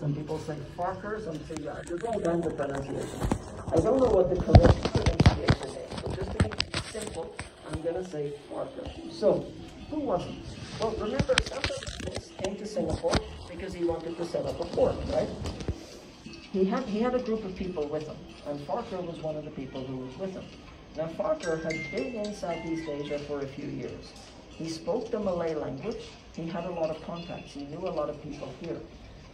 Some people say Farker, some say that. There's all kinds of pronunciations. I don't know what the correct pronunciation is, but just to be simple, I'm going to say Farker. So, who was he? Well, remember, Santos came to Singapore because he wanted to set up a port, right? He had a group of people with him, and Farker was one of the people who was with him. Now, Farker had been in Southeast Asia for a few years. He spoke the Malay language. He had a lot of contacts. He knew a lot of people here.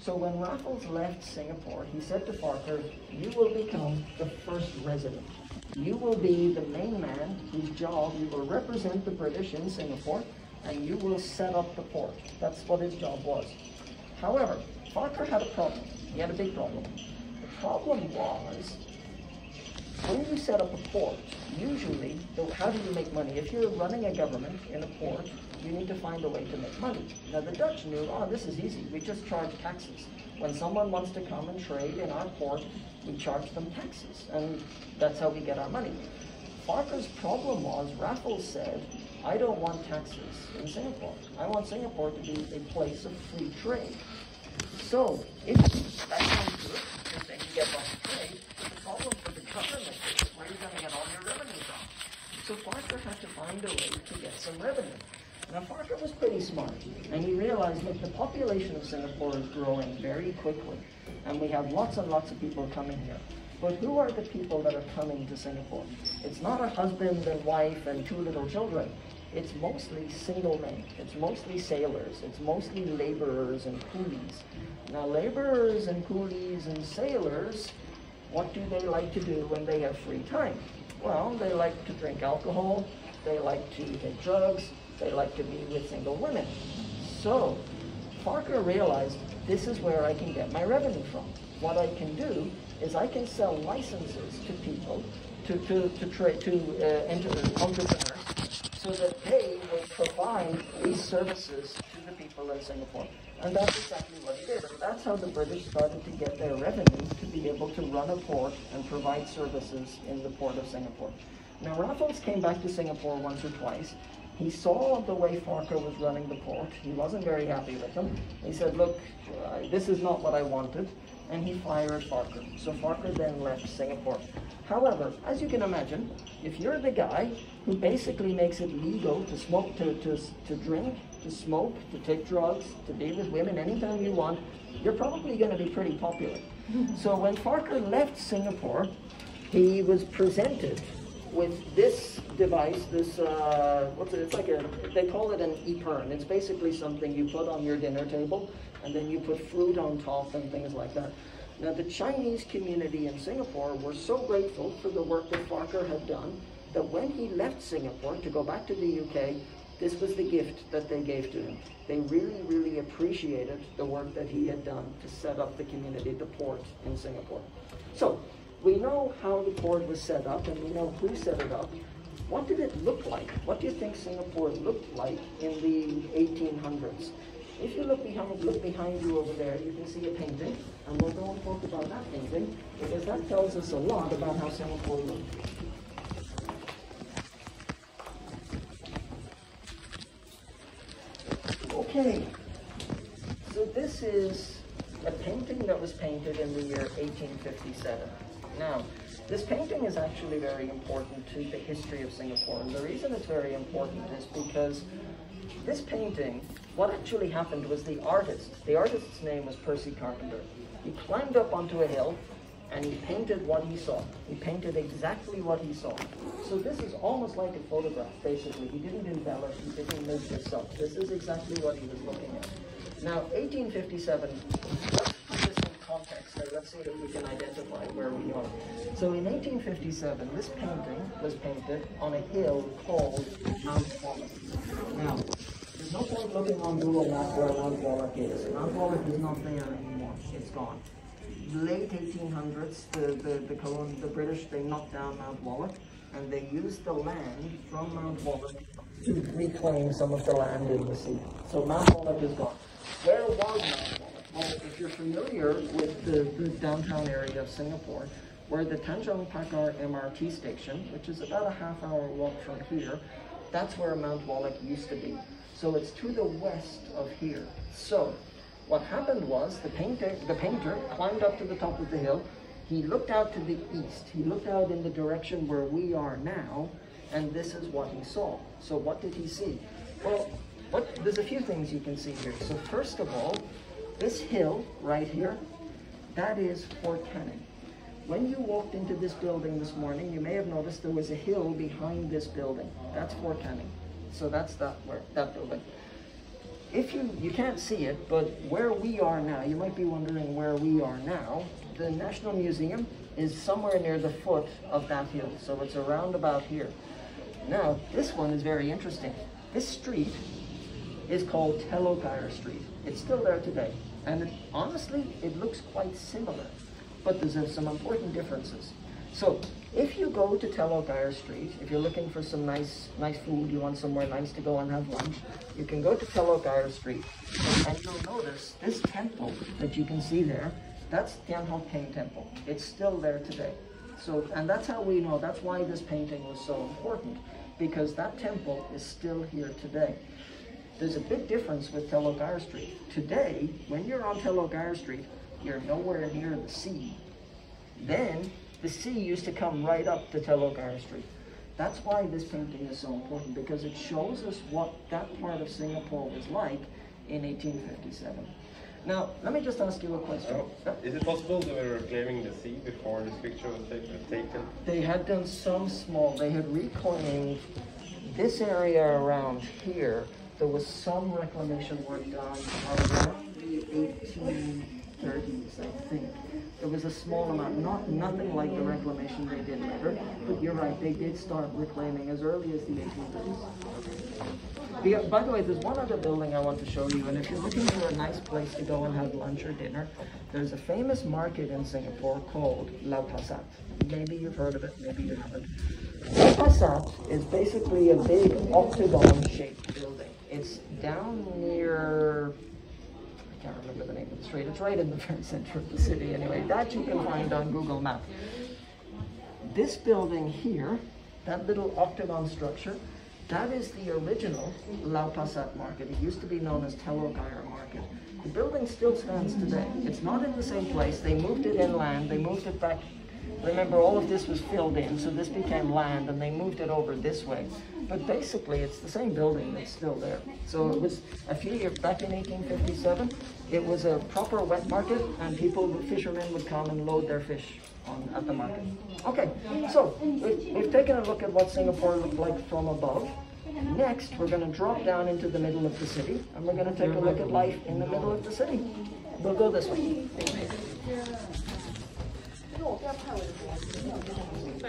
So when Raffles left Singapore, he said to Farker, you will become the first resident. You will be the main man whose job, you will represent the British in Singapore, and you will set up the port. That's what his job was. However, Farker had a problem. He had a big problem. The problem was, when you set up a port, usually, how do you make money? If you're running a government in a port, you need to find a way to make money. Now the Dutch knew, oh, this is easy. We just charge taxes. When someone wants to come and trade in our port, we charge them taxes, and that's how we get our money. Farker's problem was, Raffles said, I don't want taxes in Singapore. I want Singapore to be a place of free trade. So, if that sounds good, if they can get lots of trade, the problem for the government is where you're going to get all your revenue from. So Farker had to find a way to get some revenue. Now Farker was pretty smart, and he realized that the population of Singapore is growing very quickly, and we have lots and lots of people coming here. But who are the people that are coming to Singapore? It's not a husband and wife and 2 little children. It's mostly single men. It's mostly sailors. It's mostly laborers and coolies. Now laborers and coolies and sailors, what do they like to do when they have free time? Well, they like to drink alcohol. They like to take drugs. They like to be with single women. So Farker realized, this is where I can get my revenue from. What I can do is I can sell licenses to people, to entrepreneurs, so that they will provide these services to the people in Singapore. And that's exactly what he did. And that's how the British started to get their revenue to be able to run a port and provide services in the port of Singapore. Now Raffles came back to Singapore once or twice. He saw the way Farker was running the port. He wasn't very happy with him. He said, look, this is not what I wanted. And he fired Farker. So Farker then left Singapore. However, as you can imagine, if you're the guy who basically makes it legal to smoke, to drink, to smoke, to take drugs, to be with women anytime you want, you're probably going to be pretty popular. So when Farker left Singapore, he was presented with this device, this, it's like they call it an epern. It's basically something you put on your dinner table, and then you put fruit on top and things like that. Now, the Chinese community in Singapore were so grateful for the work that Farker had done that when he left Singapore to go back to the UK, this was the gift that they gave to him. They really, really appreciated the work that he had done to set up the community, the port in Singapore. So, we know how the port was set up, and we know who set it up. What did it look like? What do you think Singapore looked like in the 1800s? If you look behind you over there, you can see a painting, and we'll go and talk about that painting, because that tells us a lot about how Singapore looked. Okay, so this is a painting that was painted in the year 1857. Now, this painting is actually very important to the history of Singapore, and the reason it's very important is because this painting, what actually happened was the artist's name was Percy Carpenter. He climbed up onto a hill and he painted what he saw. He painted exactly what he saw. So this is almost like a photograph, basically. He didn't embellish, he didn't make this up. This is exactly what he was looking at. Now, 1857, let's put this in context. Let's see if we can identify where we are. So in 1857, this painting was painted on a hill called Mount Wallach. Now, there's no point looking on Google Maps where Mount Wallach is. Mount Wallach is not there anymore. It's gone. Late 1800s, the British, they knocked down Mount Wallach, and they used the land from Mount Wallach to reclaim some of the land in the sea. So Mount Wallach is gone. Where was Mount Wallach? Well, if you're familiar with the downtown area of Singapore, where the Tanjong Pagar MRT station, which is about a half-hour walk from here, that's where Mount Wallach used to be. So it's to the west of here. So What happened was the painter climbed up to the top of the hill. He looked out to the east. He looked out in the direction where we are now, and this is what he saw. So what did he see? Well, there's a few things you can see here. So first of all, this hill right here, that is Fort Canning. When you walked into this building this morning, you may have noticed there was a hill behind this building. That's Fort Canning. So that's that building. If you can't see it, but where we are now, you might be wondering where we are now. The National Museum is somewhere near the foot of that hill, so it's around about here. Now, this one is very interesting. This street is called Telogire Street. It's still there today, and honestly, it looks quite similar, but there's some important differences. So, if you go to Telogire Street, if you're looking for some nice food, you want somewhere nice to go and have lunch, you can go to Telogire Street, and you'll notice this temple that you can see there, that's Thian Hock Keng Temple. It's still there today. So, and that's how we know, that's why this painting was so important, because that temple is still here today. There's a big difference with Telogire Street. Today, when you're on Telogire Street, you're nowhere near the sea. Then, the sea used to come right up to Telogire Street. That's why this painting is so important, because it shows us what that part of Singapore was like in 1857. Now, let me just ask you a question. Is it possible they were reclaiming the sea before this picture was taken? They had done some small, they had reclaimed this area around here. There was some reclamation work done around the 1830s, I think. There was a small amount, nothing like the reclamation they did later, but you're right, they did start reclaiming as early as the 1830s. By the way, there's one other building I want to show you, and if you're looking for a nice place to go and have lunch or dinner, there's a famous market in Singapore called Lau Pa Sat. Maybe you've heard of it, maybe you haven't. Lau Pa Sat is basically a big octagon-shaped building. It's down near, I can't remember the name of the street, it's right in the very center of the city anyway. That you can find on Google Maps. This building here, that little octagon structure, that is the original Lau Pa Sat market. It used to be known as Telogire Market. The building still stands today. It's not in the same place. They moved it inland. They moved it back. Remember, all of this was filled in, so this became land, and they moved it over this way. But basically, it's the same building that's still there. So it was a few years back in 1857. It was a proper wet market, and fishermen would come and load their fish at the market. Okay, so we've taken a look at what Singapore looked like from above. Next, we're going to drop down into the middle of the city, and we're going to take a look at life in the middle of the city. We'll go this way.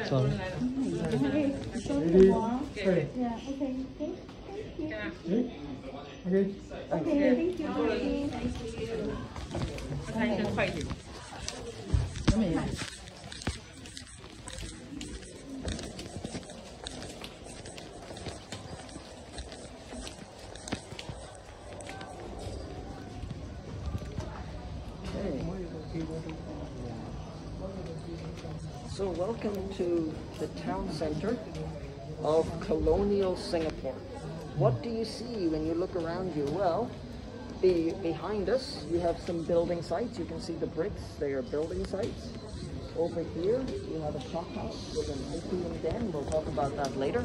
Sorry. Yeah, okay. Thank you. Okay. Okay, thank you. Nice to meet you. So welcome to the town center of colonial Singapore. What do you see when you look around you? Well, behind us you have some building sites. You can see the bricks, they are building sites. Over here you have a shop house with an opium den. We'll talk about that later.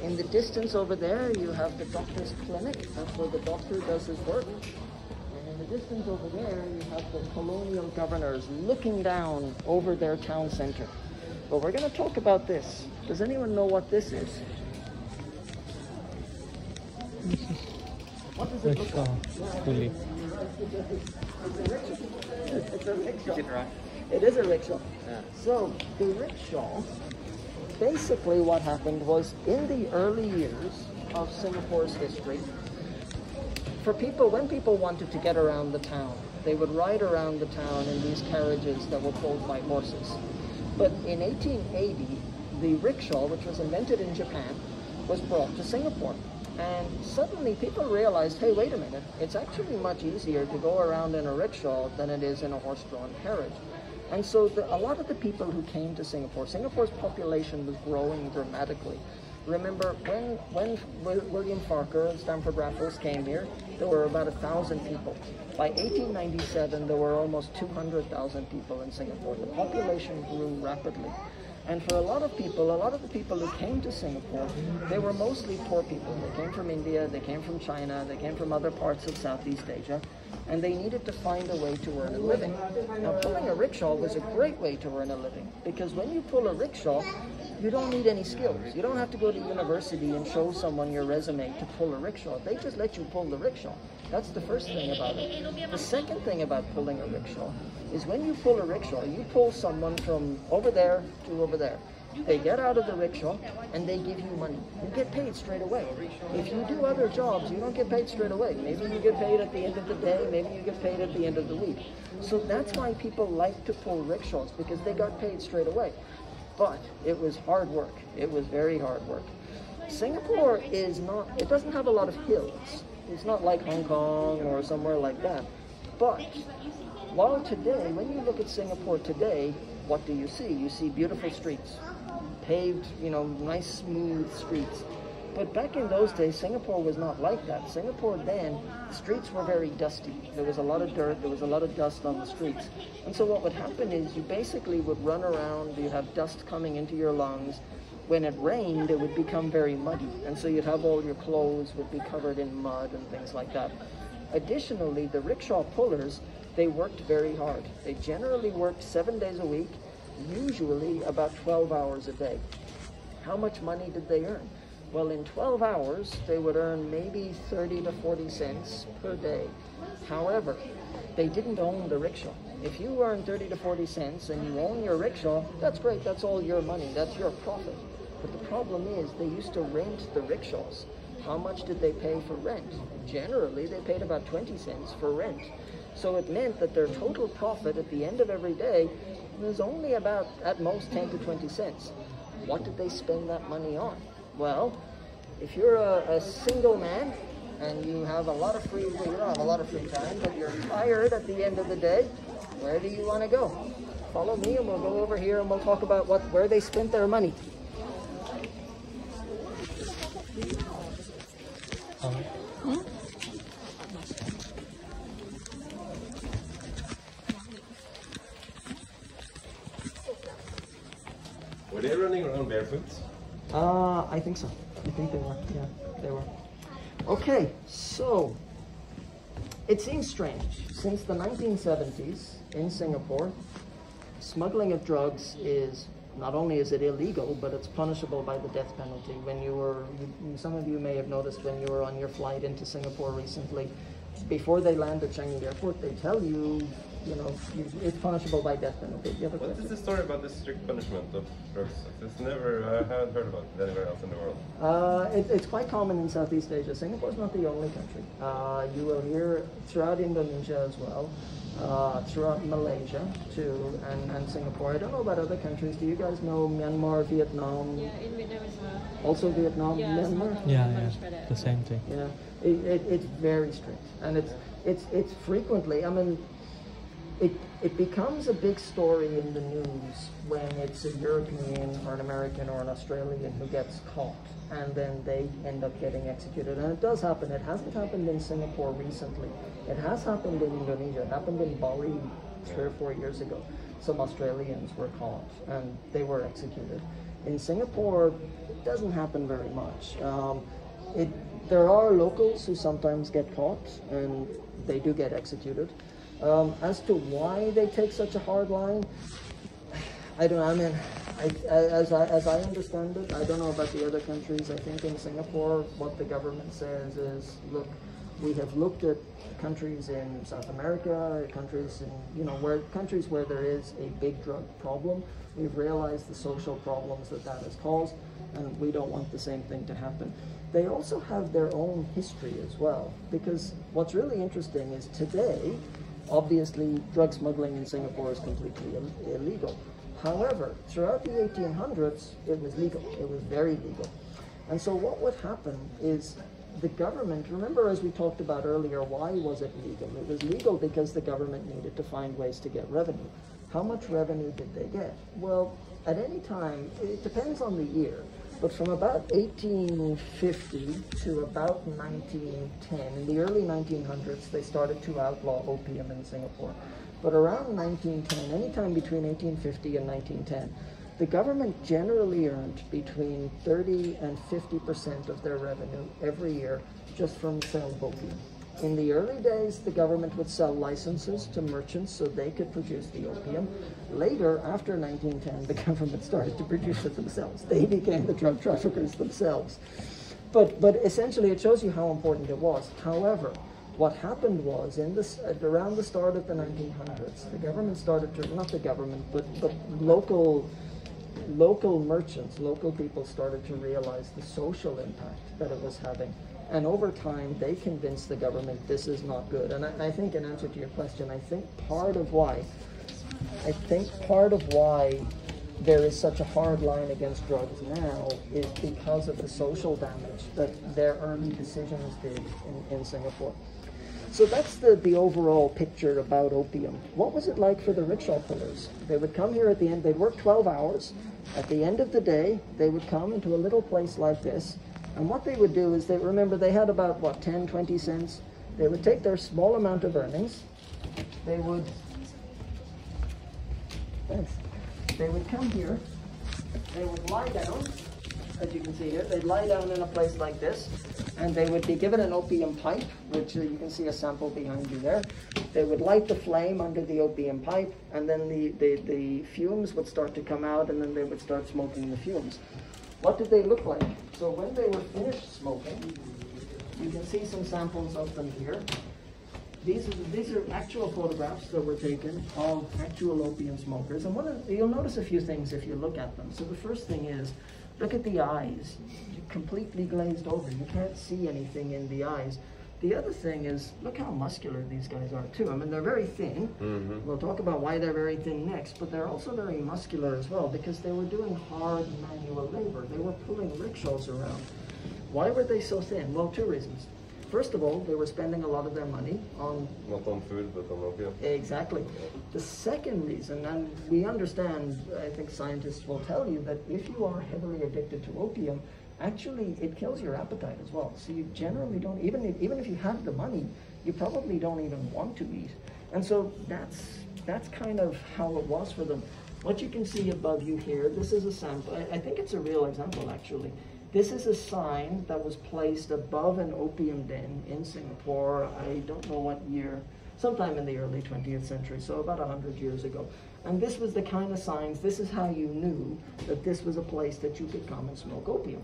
In the distance over there you have the doctor's clinic. That's where the doctor does his work. In the distance over there, you have the colonial governors looking down over their town center. But we're going to talk about this. Does anyone know what this is? What does it look like? It's a rickshaw. Is it right? It is a rickshaw. Yeah. So the rickshaw, basically what happened was in the early years of Singapore's history, when people wanted to get around the town, they would ride around the town in these carriages that were pulled by horses. But in 1880, the rickshaw, which was invented in Japan, was brought to Singapore. And suddenly people realized, hey, wait a minute, it's actually much easier to go around in a rickshaw than it is in a horse-drawn carriage. And so a lot of the people who came to Singapore, Singapore's population was growing dramatically. Remember, when William Farquhar and Stamford Raffles came here, there were about 1,000 people. By 1897, there were almost 200,000 people in Singapore. The population grew rapidly. And for a lot of the people who came to Singapore, they were mostly poor people. They came from India, they came from China, they came from other parts of Southeast Asia, and they needed to find a way to earn a living. Now, pulling a rickshaw was a great way to earn a living, because when you pull a rickshaw, you don't need any skills. You don't have to go to university and show someone your resume to pull a rickshaw. They just let you pull the rickshaw. That's the first thing about it. The second thing about pulling a rickshaw is when you pull a rickshaw, you pull someone from over there to over there. They get out of the rickshaw and they give you money. You get paid straight away. If you do other jobs, you don't get paid straight away. Maybe you get paid at the end of the day, maybe you get paid at the end of the week. So that's why people like to pull rickshaws, because they got paid straight away. But it was hard work. It was very hard work. Singapore is not, it doesn't have a lot of hills. It's not like Hong Kong or somewhere like that. But while today, when you look at Singapore today, what do you see? You see beautiful streets, paved, nice smooth streets. But back in those days, Singapore was not like that. Singapore then, the streets were very dusty. There was a lot of dirt, there was a lot of dust on the streets. And so what would happen is you basically would run around, you'd have dust coming into your lungs. When it rained, it would become very muddy. And so you'd have all your clothes would be covered in mud and things like that. Additionally, the rickshaw pullers, they worked very hard. They generally worked 7 days a week, usually about 12 hours a day. How much money did they earn? Well, in 12 hours, they would earn maybe 30 to 40 cents per day. However, they didn't own the rickshaw. If you earn 30 to 40 cents and you own your rickshaw, that's great, that's all your money, that's your profit. But the problem is they used to rent the rickshaws. How much did they pay for rent? Generally, they paid about 20 cents for rent. So it meant that their total profit at the end of every day was only about, at most, 10 to 20 cents. What did they spend that money on? Well, if you're a single man and you have a lot of free, well, you don't have a lot of free time, but you're tired at the end of the day, where do you want to go? Follow me and we'll go over here and we'll talk about where they spent their money. Were they running around barefoot? I think so. I think they were. Yeah, they were. Okay, so it seems strange. Since the 1970s in Singapore, smuggling of drugs is, not only is it illegal, but it's punishable by the death penalty. When you were, some of you may have noticed when you were on your flight into Singapore recently, before they land at Changi Airport, they tell you, it's punishable by death penalty. What is the story about the strict punishment of drugs? I haven't heard about it anywhere else in the world. It's quite common in Southeast Asia. Singapore's not the only country. You will hear throughout Indonesia as well, throughout Malaysia too, and Singapore. I don't know about other countries. Do you guys know Myanmar, Vietnam? Yeah, in Vietnam as well. Also Vietnam, Myanmar? Yeah, the same thing. Yeah, it's very strict, and it's frequently, I mean, it becomes a big story in the news when it's a European or an American or an Australian who gets caught and then they end up getting executed. And it does happen. It hasn't happened in Singapore recently. It has happened in Indonesia. It happened in Bali 3 or 4 years ago. Some Australians were caught and they were executed. In Singapore, it doesn't happen very much. There are locals who sometimes get caught and they do get executed. As to why they take such a hard line, I don't know. I mean, as I understand it, I don't know about the other countries. I think in Singapore, what the government says is, look, we have looked at countries in South America, countries in, countries where there is a big drug problem. We've realized the social problems that has caused, and we don't want the same thing to happen. They also have their own history as well, because what's really interesting is today, obviously, drug smuggling in Singapore is completely illegal. However, throughout the 1800s, it was legal. It was very legal. And so what would happen is the government, remember as we talked about earlier, why was it legal? It was legal because the government needed to find ways to get revenue. How much revenue did they get? Well, at any time, it depends on the year, but from about 1850 to about 1910, in the early 1900s, they started to outlaw opium in Singapore. But around 1910, anytime between 1850 and 1910, the government generally earned between 30 and 50% of their revenue every year just from sale of opium. In the early days, the government would sell licenses to merchants so they could produce the opium. Later, after 1910, the government started to produce it themselves. They became the drug traffickers themselves. But essentially, it shows you how important it was. However, what happened was, around the start of the 1900s, the government started to, not the government, but local merchants, local people started to realize the social impact that it was having. And over time, they convinced the government this is not good. And I think in answer to your question, I think part of why there is such a hard line against drugs now is because of the social damage that their early decisions did in Singapore. So that's the overall picture about opium. What was it like for the rickshaw pullers? They would come here at the end, they'd work 12 hours. At the end of the day, they would come into a little place like this. And what they would do is, they had about, 10, 20 cents. They would take their small amount of earnings. They would come here. They would lie down, as you can see here. They'd lie down in a place like this. And they would be given an opium pipe, which you can see a sample behind you there. They would light the flame under the opium pipe, and then the fumes would start to come out, and then they would start smoking the fumes. What did they look like? So when they were finished smoking, you can see some samples of them here. These are actual photographs that were taken of actual opium smokers. And you'll notice a few things if you look at them. So the first thing is, look at the eyes. Completely glazed over. You can't see anything in the eyes. The other thing is, look how muscular these guys are too. I mean, they're very thin. Mm-hmm. We'll talk about why they're very thin next, but they're also very muscular as well because they were doing hard manual labor. They were pulling rickshaws around. Why were they so thin? Well, two reasons. First of all, they were spending a lot of their money on... Not on food, but on opium. Exactly. The second reason, and we understand, I think scientists will tell you, that if you are heavily addicted to opium, actually, it kills your appetite as well. So you generally don't, even if you have the money, you probably don't even want to eat. And so that's kind of how it was for them. What you can see above you here, this is a sample. I think it's a real example, actually. This is a sign that was placed above an opium den in Singapore, I don't know what year, sometime in the early 20th century, so about 100 years ago. And this was the kind of signs, this is how you knew that this was a place that you could come and smoke opium.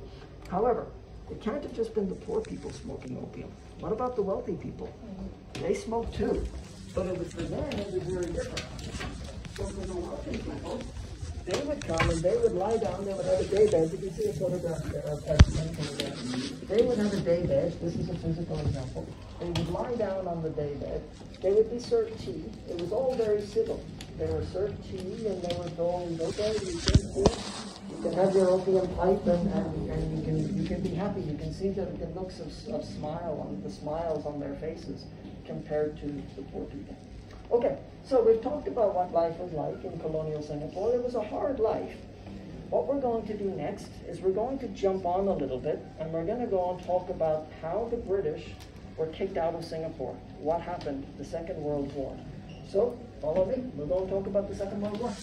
However, it can't have just been the poor people smoking opium. What about the wealthy people? They smoked too, but it was for them, it was very different. So for the wealthy people, they would come and they would lie down, they would have a day bed. You can see a photograph there of that. They would have a day bed. This is a physical example. They would lie down on the day bed. They would be served tea. It was all very civil. They were served tea and they were told, okay, you drink tea. You can have your opium pipe and you can be happy. You can see the looks of the smiles on their faces compared to the poor people. Okay, so we've talked about what life was like in colonial Singapore. It was a hard life. What we're going to do next is we're going to jump on a little bit and we're going to go and talk about how the British were kicked out of Singapore. What happened, the Second World War. So, follow me. We'll go and talk about the Second World War.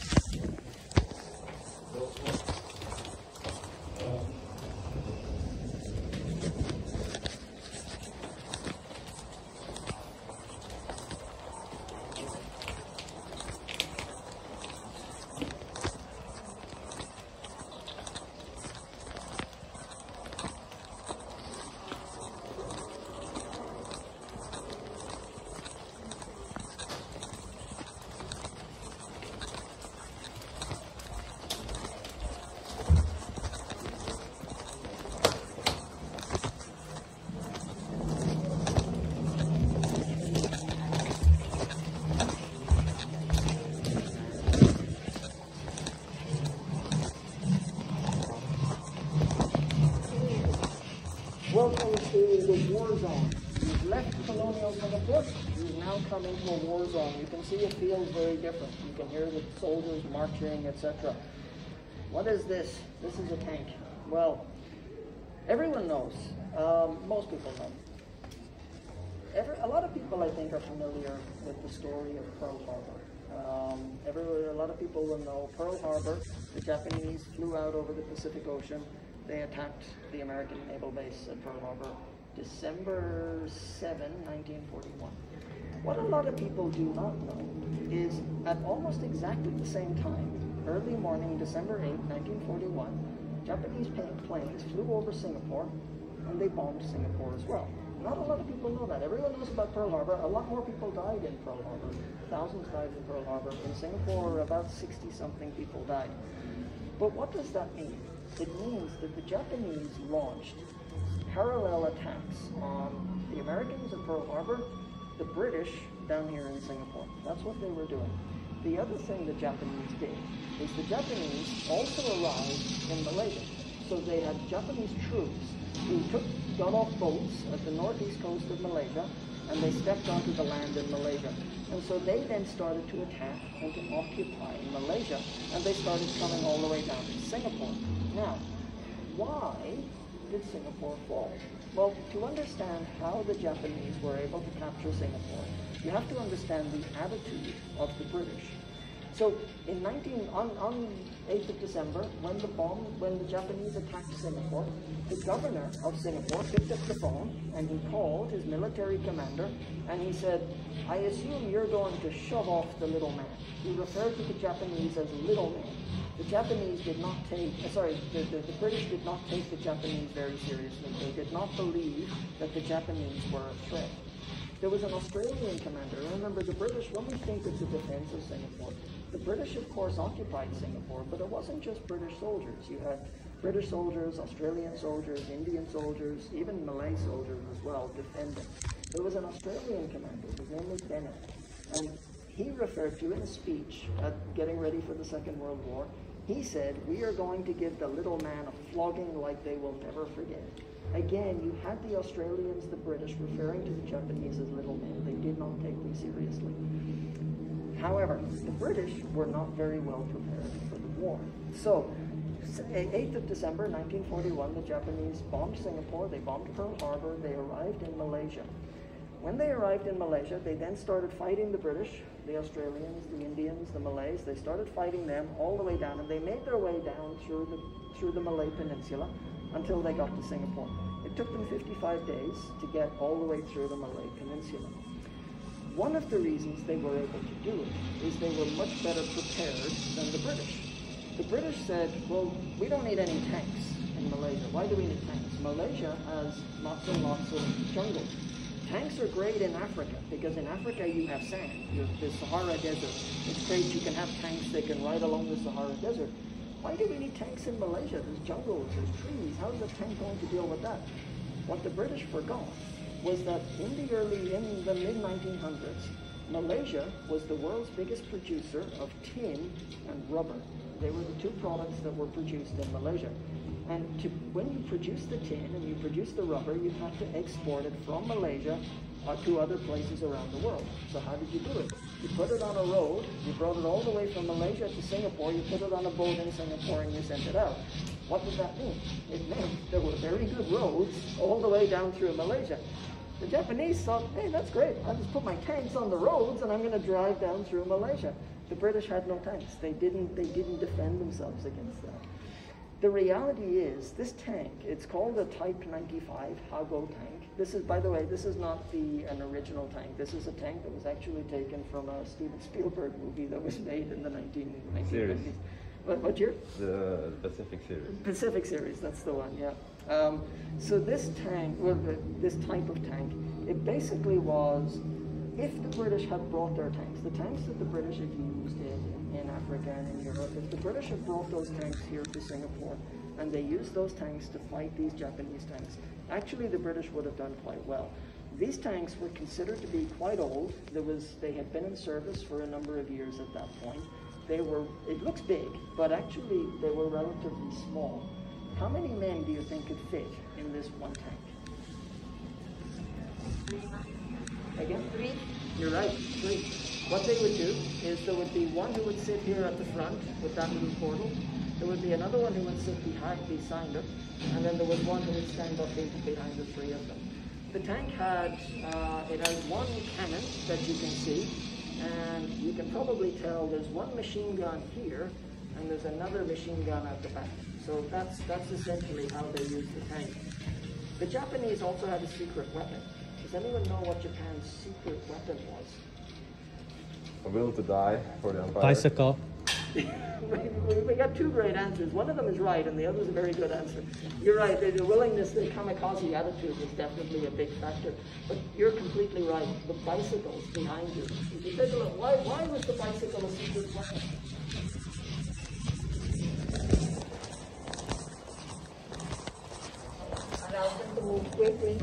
Welcome to the war zone. You've left colonial Singapore, you've now come into a war zone. You can see it feels very different. You can hear the soldiers marching, etc. What is this? This is a tank. Well, everyone knows. Most people know. A lot of people, I think, are familiar with the story of Pearl Harbor. A lot of people will know Pearl Harbor. The Japanese flew out over the Pacific Ocean. They attacked the American naval base at Pearl Harbor, December 7, 1941. What a lot of people do not know is at almost exactly the same time, early morning, December 8, 1941, Japanese planes flew over Singapore and they bombed Singapore as well. Not a lot of people know that. Everyone knows about Pearl Harbor. A lot more people died in Pearl Harbor. Thousands died in Pearl Harbor. In Singapore, about 60-something people died. But what does that mean? It means that the Japanese launched parallel attacks on the Americans in Pearl Harbor, the British down here in Singapore. That's what they were doing. The other thing the Japanese did is the Japanese also arrived in Malaysia. So they had Japanese troops who got off boats at the northeast coast of Malaysia, and they stepped onto the land in Malaysia. And so they then started to attack and to occupy Malaysia, and they started coming all the way down to Singapore. Now, why did Singapore fall? Well, to understand how the Japanese were able to capture Singapore, you have to understand the attitude of the British. So on 8th of December, when the Japanese attacked Singapore, the governor of Singapore picked up the phone and he called his military commander and he said, "I assume you're going to shove off the little man." He referred to the Japanese as little man. The Japanese did not take, the British did not take the Japanese very seriously. They did not believe that the Japanese were a threat. There was an Australian commander. Remember, the British, when we think of the defense of Singapore, the British, of course, occupied Singapore, but it wasn't just British soldiers. You had British soldiers, Australian soldiers, Indian soldiers, even Malay soldiers as well, defending. There was an Australian commander. His name was Bennett. And he referred to, in a speech at getting ready for the Second World War, he said, "We are going to give the little man a flogging like they will never forget." Again, you had the Australians, the British, referring to the Japanese as little men. They did not take them seriously. However, the British were not very well prepared for the war. So, 8th of December, 1941, the Japanese bombed Singapore, they bombed Pearl Harbor, they arrived in Malaysia. When they arrived in Malaysia, they then started fighting the British, the Australians, the Indians, the Malays. They started fighting them all the way down, and they made their way down through the Malay Peninsula until they got to Singapore. It took them 55 days to get all the way through the Malay Peninsula. One of the reasons they were able to do it is they were much better prepared than the British. The British said, "Well, we don't need any tanks in Malaysia. Why do we need tanks? Malaysia has lots and lots of jungle. Tanks are great in Africa because in Africa you have sand. You have the Sahara Desert. It's great, you can have tanks that can ride along the Sahara Desert. Why do we need tanks in Malaysia? There's jungles, there's trees. How is a tank going to deal with that?" What the British forgot was that in the mid-1900s, Malaysia was the world's biggest producer of tin and rubber. They were the two products that were produced in Malaysia. And when you produce the tin and you produce the rubber, you have to export it from Malaysia to other places around the world. So how did you do it? You put it on a road, you brought it all the way from Malaysia to Singapore, you put it on a boat in Singapore and you sent it out. What did that mean? It meant there were very good roads all the way down through Malaysia. The Japanese thought, "Hey, that's great. I'll just put my tanks on the roads and I'm going to drive down through Malaysia." The British had no tanks. They didn't defend themselves against that. The reality is, this tank, it's called a Type 95 Hago tank. This is, by the way, this is not an original tank. This is a tank that was actually taken from a Steven Spielberg movie that was made in the 1950s. What year? The Pacific series. Pacific series, that's the one, yeah. So this tank, this type of tank, it basically was, if the British had brought their tanks, the tanks that the British had used in Africa and in Europe, if the British had brought those tanks here to Singapore and they used those tanks to fight these Japanese tanks, actually the British would have done quite well. These tanks were considered to be quite old. They had been in service for a number of years at that point. It looks big, but actually they were relatively small. How many men do you think could fit in this one tank? Again? 3? You're right, 3. What they would do is there would be one who would sit here at the front with that little portal. There would be another one who would sit beside it, and then there was one who would stand up behind the three of them. The tank had, it has one cannon that you can see, and you can probably tell there's one machine gun here, and there's another machine gun at the back. So that's essentially how they used the tank. The Japanese also had a secret weapon. Does anyone know what Japan's secret weapon was? A will to die for the Empire. Bicycle. We got two great answers. One of them is right, and the other is a very good answer. You're right. The willingness, the kamikaze attitude was definitely a big factor. But you're completely right. The bicycles behind you. If you take a look, why was the bicycle a secret weapon? Allows them to move quickly.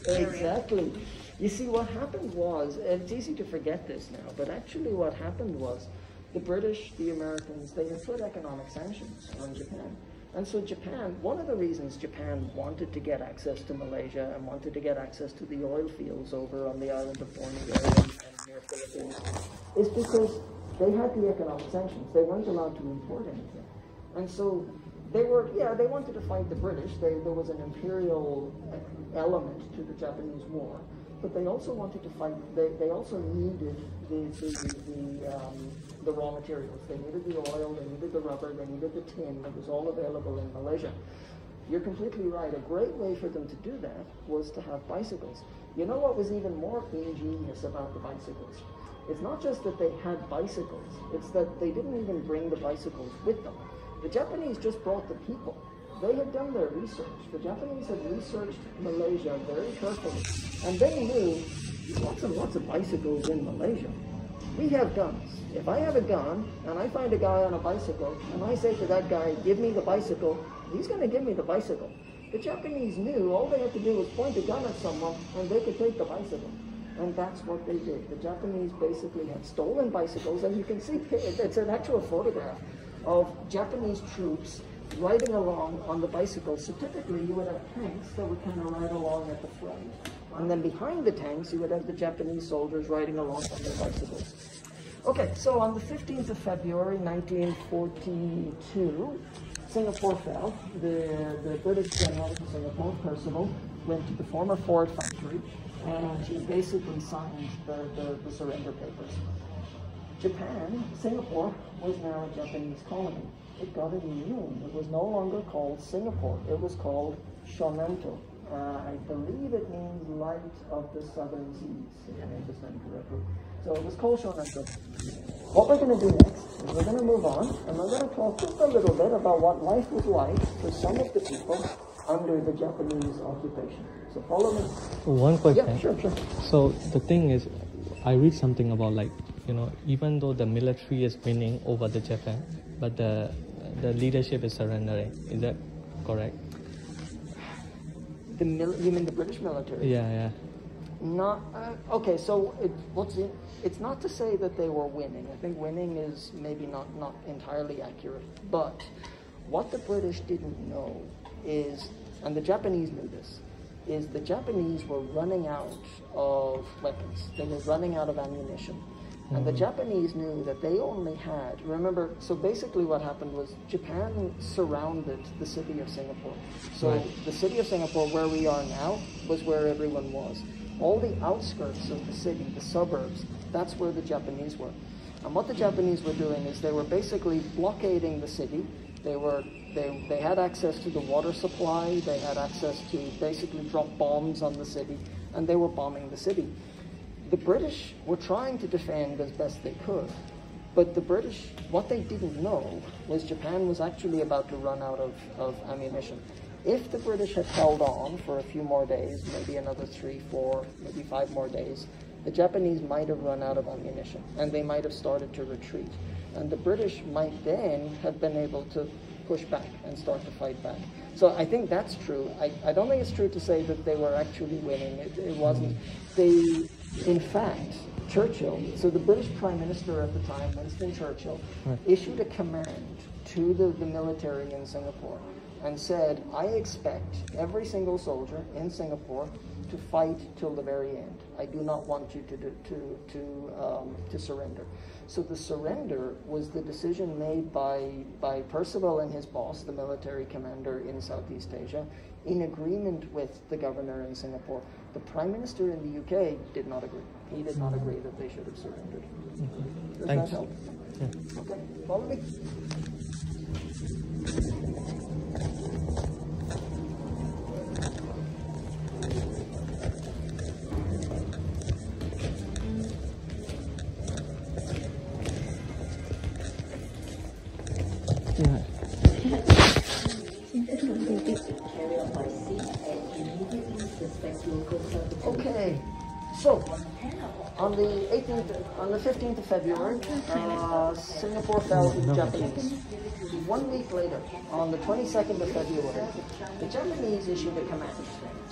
Exactly. You see, what happened was, it's easy to forget this now, but actually what happened was the British, the Americans, they had put economic sanctions on Japan. And so Japan, one of the reasons Japan wanted to get access to Malaysia and wanted to get access to the oil fields over on the island of Borneo and near Philippines is because they had the economic sanctions. They weren't allowed to import anything. And so they wanted to fight the British. There was an imperial element to the Japanese war. But they also wanted to fight, they also needed the raw materials. They needed the oil, they needed the rubber, they needed the tin that was all available in Malaysia. You're completely right. A great way for them to do that was to have bicycles. You know what was even more ingenious about the bicycles? It's not just that they had bicycles, it's that they didn't even bring the bicycles with them. The Japanese just brought the people. They had done their research. The Japanese had researched Malaysia very carefully. And they knew lots and lots of bicycles in Malaysia. We have guns. If I have a gun and I find a guy on a bicycle and I say to that guy, give me the bicycle, he's going to give me the bicycle. The Japanese knew all they had to do was point a gun at someone and they could take the bicycle. And that's what they did. The Japanese basically had stolen bicycles, and you can see it's an actual photograph of Japanese troops riding along on the bicycles. So typically you would have tanks that would kind of ride along at the front. And then behind the tanks you would have the Japanese soldiers riding along on their bicycles. Okay, so on the 15th of February 1942, Singapore fell. The British general in Singapore, Percival, went to the former Ford factory and he basically signed the surrender papers. Japan, Singapore, was now a Japanese colony. It got a new name. It was no longer called Singapore. It was called Shonento. I believe it means light of the southern seas, if I understand correctly. So it was called Shonento. What we're going to do next is we're going to move on, and we're going to talk just a little bit about what life was like for some of the people under the Japanese occupation. So follow me. One question. Yeah, sure. So the thing is, I read something about even though the military is winning over the Japan, but the leadership is surrendering. Is that correct? You mean the British military? Yeah. Not okay. So it's not to say that they were winning. I think winning is maybe not entirely accurate. But what the British didn't know is, and the Japanese knew this, is the Japanese were running out of weapons. They were running out of ammunition. And the Japanese knew that they only had, remember, so basically what happened was Japan surrounded the city of Singapore. So the city of Singapore, where we are now, was where everyone was. All the outskirts of the city, the suburbs, that's where the Japanese were. And what the Japanese were doing is they were basically blockading the city. They had access to the water supply. They had access to basically drop bombs on the city, and they were bombing the city. The British were trying to defend as best they could, but the British, what they didn't know was Japan was actually about to run out of ammunition. If the British had held on for a few more days, maybe another 3, 4, maybe 5 more days, the Japanese might have run out of ammunition, and they might have started to retreat. And the British might then have been able to push back and start to fight back. So I think that's true. I don't think it's true to say that they were actually winning. It wasn't. In fact, Churchill, so the British Prime Minister at the time, Winston Churchill, issued a command to the military in Singapore and said, I expect every single soldier in Singapore to fight till the very end. I do not want you to surrender. So the surrender was the decision made by Percival and his boss, the military commander in Southeast Asia, in agreement with the governor in Singapore. The Prime Minister in the UK did not agree. He did not agree that they should have surrendered. Does Thanks. that help? Yeah. Okay, follow me. Yeah. Okay, so on the 15th of February, Singapore fell to the Japanese. 1 week later, on the 22nd of February, the Japanese issued a command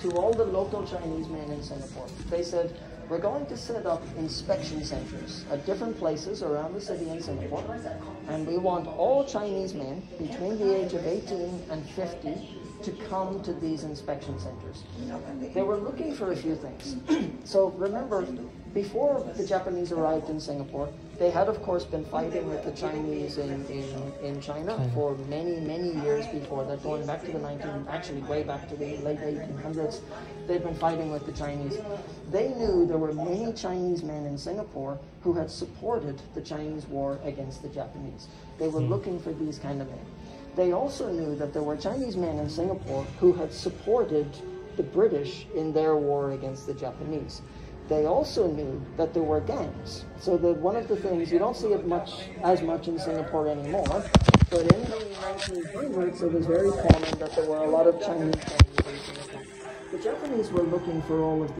to all the local Chinese men in Singapore. They said, we're going to set up inspection centers at different places around the city in Singapore, and we want all Chinese men between the age of 18 and 50 to come to these inspection centers. They were looking for a few things. So remember, before the Japanese arrived in Singapore, they had of course been fighting with the Chinese in China for many, many years before that, going back to the actually way back to the late 1800s. They'd been fighting with the Chinese. They knew there were many Chinese men in Singapore who had supported the Chinese war against the Japanese. They were looking for these kind of men. They also knew that there were Chinese men in Singapore who had supported the British in their war against the Japanese. They also knew that there were gangs. So that one of the things, you don't see it as much in Singapore anymore, but in the 1900s it was very common that there were a lot of Chinese gangs in Singapore. The Japanese were looking for all of